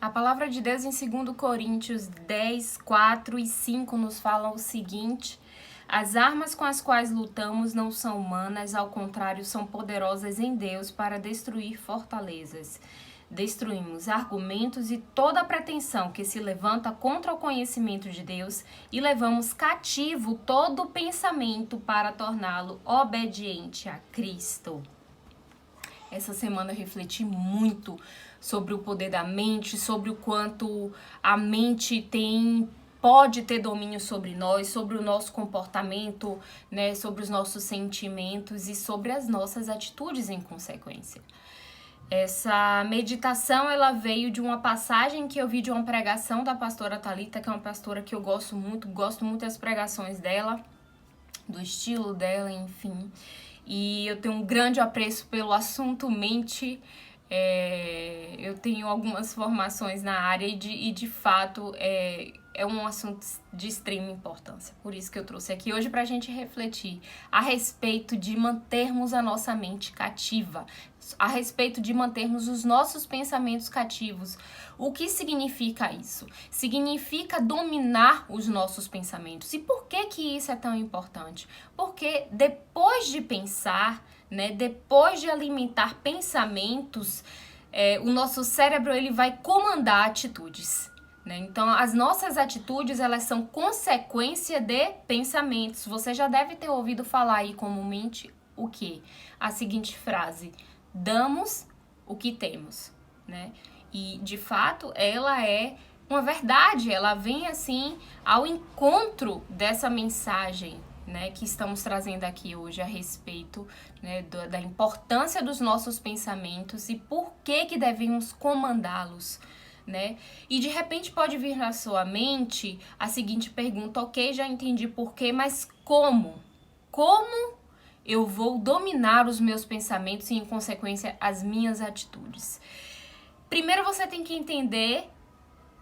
A palavra de Deus em 2 Coríntios 10, 4 e 5 nos fala o seguinte: as armas com as quais lutamos não são humanas, ao contrário, são poderosas em Deus para destruir fortalezas. Destruímos argumentos e toda pretensão que se levanta contra o conhecimento de Deus e levamos cativo todo pensamento para torná-lo obediente a Cristo. Essa semana eu refleti muito sobre o poder da mente, sobre o quanto a mente pode ter domínio sobre nós, sobre o nosso comportamento, né, sobre os nossos sentimentos e sobre as nossas atitudes em consequência. Essa meditação, ela veio de uma passagem que eu vi de uma pregação da pastora Thalita, que é uma pastora que eu gosto muito das pregações dela, do estilo dela, enfim. E eu tenho um grande apreço pelo assunto mente. Eu tenho algumas formações na área e de fato é um assunto de extrema importância. Por isso que eu trouxe aqui hoje para a gente refletir a respeito de mantermos a nossa mente cativa, a respeito de mantermos os nossos pensamentos cativos. O que significa isso? Significa dominar os nossos pensamentos. E por que isso é tão importante? Porque depois de pensar, né, depois de alimentar pensamentos, o nosso cérebro ele vai comandar atitudes. Né? Então, as nossas atitudes, elas são consequência de pensamentos. Você já deve ter ouvido falar aí comumente o quê? A seguinte frase: damos o que temos, né? E, de fato, ela é uma verdade, ela vem, assim, ao encontro dessa mensagem, né, que estamos trazendo aqui hoje a respeito, né, da importância dos nossos pensamentos e por que devemos comandá-los, né? E de repente pode vir na sua mente a seguinte pergunta: ok, já entendi por quê, mas como? Como eu vou dominar os meus pensamentos e, em consequência, as minhas atitudes? Primeiro você tem que entender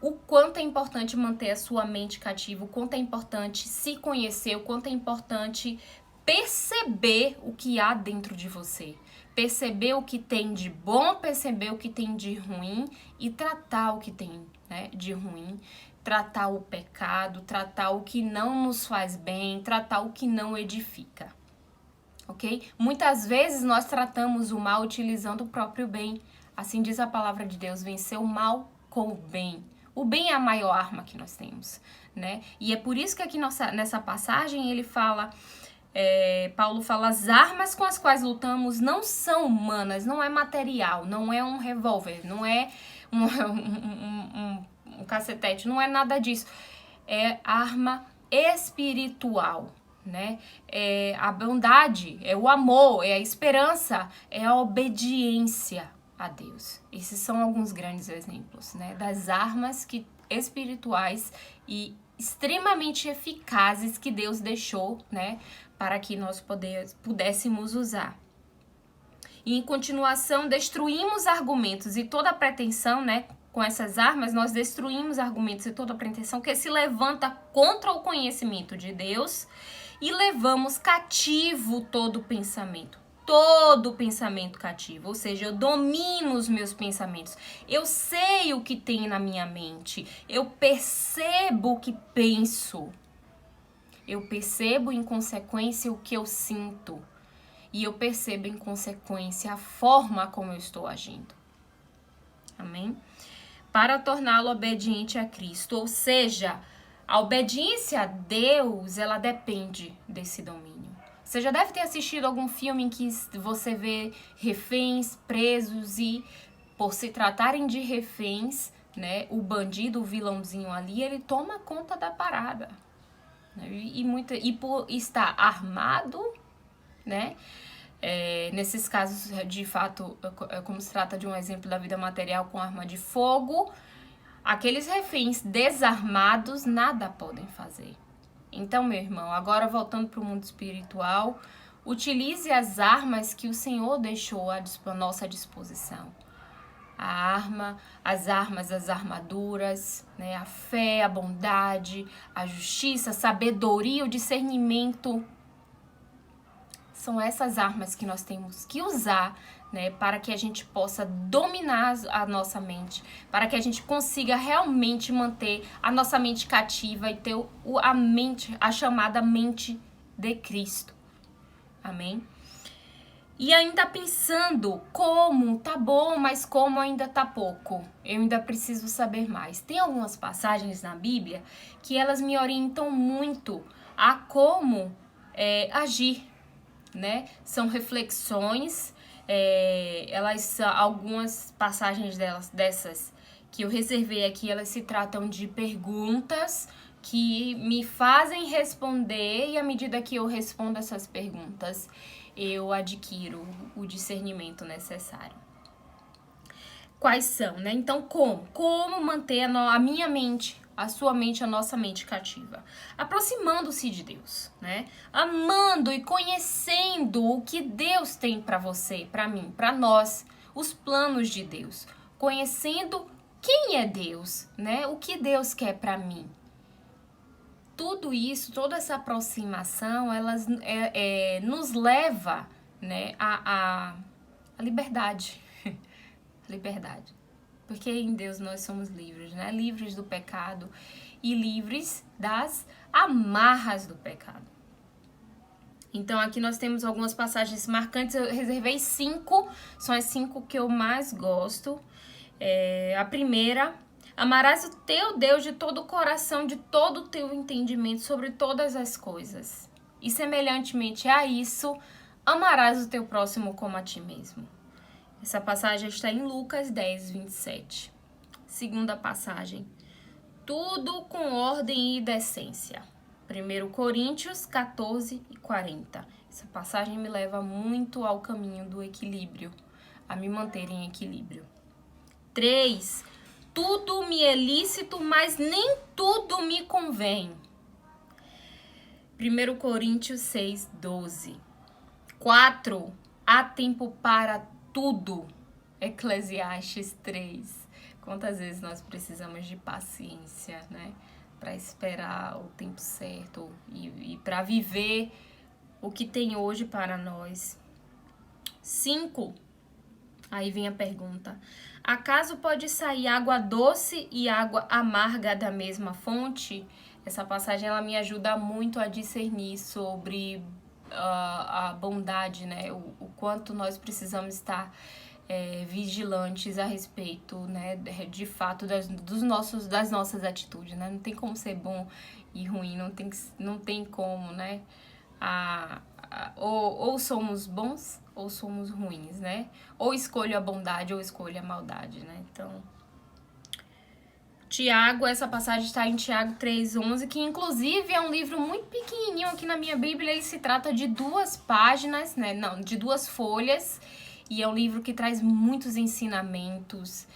o quanto é importante manter a sua mente cativa, o quanto é importante se conhecer, o quanto é importante perceber o que há dentro de você. Perceber o que tem de bom, perceber o que tem de ruim e tratar o que tem, né, de ruim. Tratar o pecado, tratar o que não nos faz bem, tratar o que não edifica. Ok? Muitas vezes nós tratamos o mal utilizando o próprio bem. Assim diz a palavra de Deus: vencer o mal com o bem. O bem é a maior arma que nós temos, né? E é por isso que aqui nessa passagem ele fala, Paulo fala: as armas com as quais lutamos não são humanas, não é material, não é um revólver, não é um cacetete, não é nada disso. É arma espiritual, né? É a bondade, é o amor, é a esperança, é a obediência a Deus. Esses são alguns grandes exemplos, né, das armas espirituais e extremamente eficazes que Deus deixou, né, para que nós pudéssemos usar. E, em continuação, destruímos argumentos e toda pretensão, né, com essas armas nós destruímos argumentos e toda pretensão que se levanta contra o conhecimento de Deus e levamos cativo todo pensamento cativo, ou seja, eu domino os meus pensamentos, eu sei o que tem na minha mente, eu percebo o que penso, eu percebo em consequência o que eu sinto e eu percebo em consequência a forma como eu estou agindo. Amém? Para torná-lo obediente a Cristo, ou seja, a obediência a Deus, ela depende desse domínio. Você já deve ter assistido algum filme em que você vê reféns presos e, por se tratarem de reféns, né, o bandido, o vilãozinho ali, ele toma conta da parada. Né? E por estar armado, né, nesses casos, de fato, como se trata de um exemplo da vida material com arma de fogo, aqueles reféns desarmados nada podem fazer. Então, meu irmão, agora voltando para o mundo espiritual, utilize as armas que o Senhor deixou à nossa disposição. As armaduras, né? A fé, a bondade, a justiça, a sabedoria, o discernimento. São essas armas que nós temos que usar né, para que a gente possa dominar a nossa mente, para que a gente consiga realmente manter a nossa mente cativa e ter a chamada mente de Cristo. Amém? E ainda pensando como, tá bom, mas como ainda tá pouco, eu ainda preciso saber mais. Tem algumas passagens na Bíblia que elas me orientam muito a como agir, né? São reflexões, algumas passagens dessas que eu reservei aqui, elas se tratam de perguntas que me fazem responder, e à medida que eu respondo essas perguntas, eu adquiro o discernimento necessário. Quais são, né? Então, como manter a minha mente, a sua mente, a nossa mente cativa? Aproximando-se de Deus, né? Amando e conhecendo o que Deus tem para você, para mim, para nós, os planos de Deus. Conhecendo quem é Deus, né? O que Deus quer para mim. Tudo isso, toda essa aproximação, nos leva, né, à liberdade. Liberdade. Porque em Deus nós somos livres, né? Livres do pecado e livres das amarras do pecado. Então aqui nós temos algumas passagens marcantes, eu reservei 5, são as 5 que eu mais gosto. A primeira: amarás o teu Deus de todo o coração, de todo o teu entendimento, sobre todas as coisas. E semelhantemente a isso, amarás o teu próximo como a ti mesmo. Essa passagem está em Lucas 10, 27. Segunda passagem: tudo com ordem e decência. 1 Coríntios 14 e 40. Essa passagem me leva muito ao caminho do equilíbrio, a me manter em equilíbrio. 3. Tudo me é lícito, mas nem tudo me convém. 1 Coríntios 6, 12. 4. Há tempo para tudo. Eclesiastes 3. Quantas vezes nós precisamos de paciência, né? Para esperar o tempo certo e para viver o que tem hoje para nós. 5. Aí vem a pergunta: acaso pode sair água doce e água amarga da mesma fonte? Essa passagem ela me ajuda muito a discernir sobre a bondade, né? O quanto nós precisamos estar vigilantes a respeito, né? De fato das nossas atitudes, né? Não tem como ser bom e ruim, não tem como, né? Ou somos bons ou somos ruins, né? Ou escolho a bondade ou escolho a maldade, né? Então, Tiago, essa passagem está em Tiago 3:11, que inclusive é um livro muito pequenininho aqui na minha Bíblia, e se trata de 2 páginas, né? Não, de 2 folhas, e é um livro que traz muitos ensinamentos.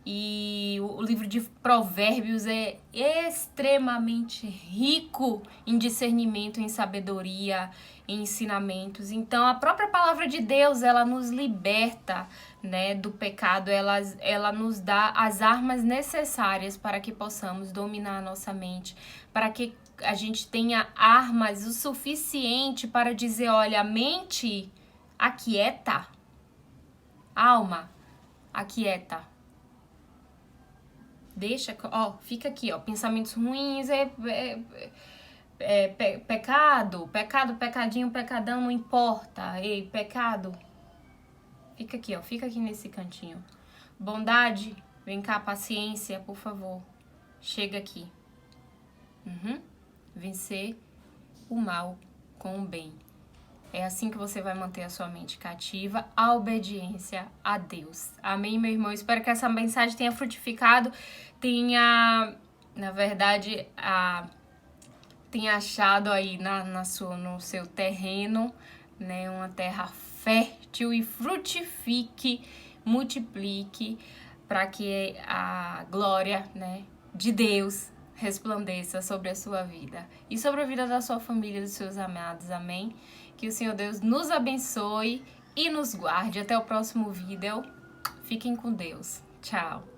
E o livro de Provérbios é extremamente rico em discernimento, em sabedoria, em ensinamentos. Então, a própria palavra de Deus, ela nos liberta, né, do pecado. Ela nos dá as armas necessárias para que possamos dominar a nossa mente, para que a gente tenha armas o suficiente para dizer: olha, mente, aquieta. Alma, aquieta. Deixa, fica aqui, pensamentos ruins, pecadinho, pecadão, não importa. Ei, pecado, fica aqui nesse cantinho. Bondade, vem cá, paciência, por favor, chega aqui. Vencer o mal com o bem. É assim que você vai manter a sua mente cativa, a obediência a Deus. Amém, meu irmão? Espero que essa mensagem tenha frutificado, tenha, na verdade, tenha achado aí no seu terreno, né, uma terra fértil, e frutifique, multiplique, para que a glória, né, de Deus resplandeça sobre a sua vida e sobre a vida da sua família, dos seus amados. Amém? Que o Senhor Deus nos abençoe e nos guarde. Até o próximo vídeo. Fiquem com Deus. Tchau.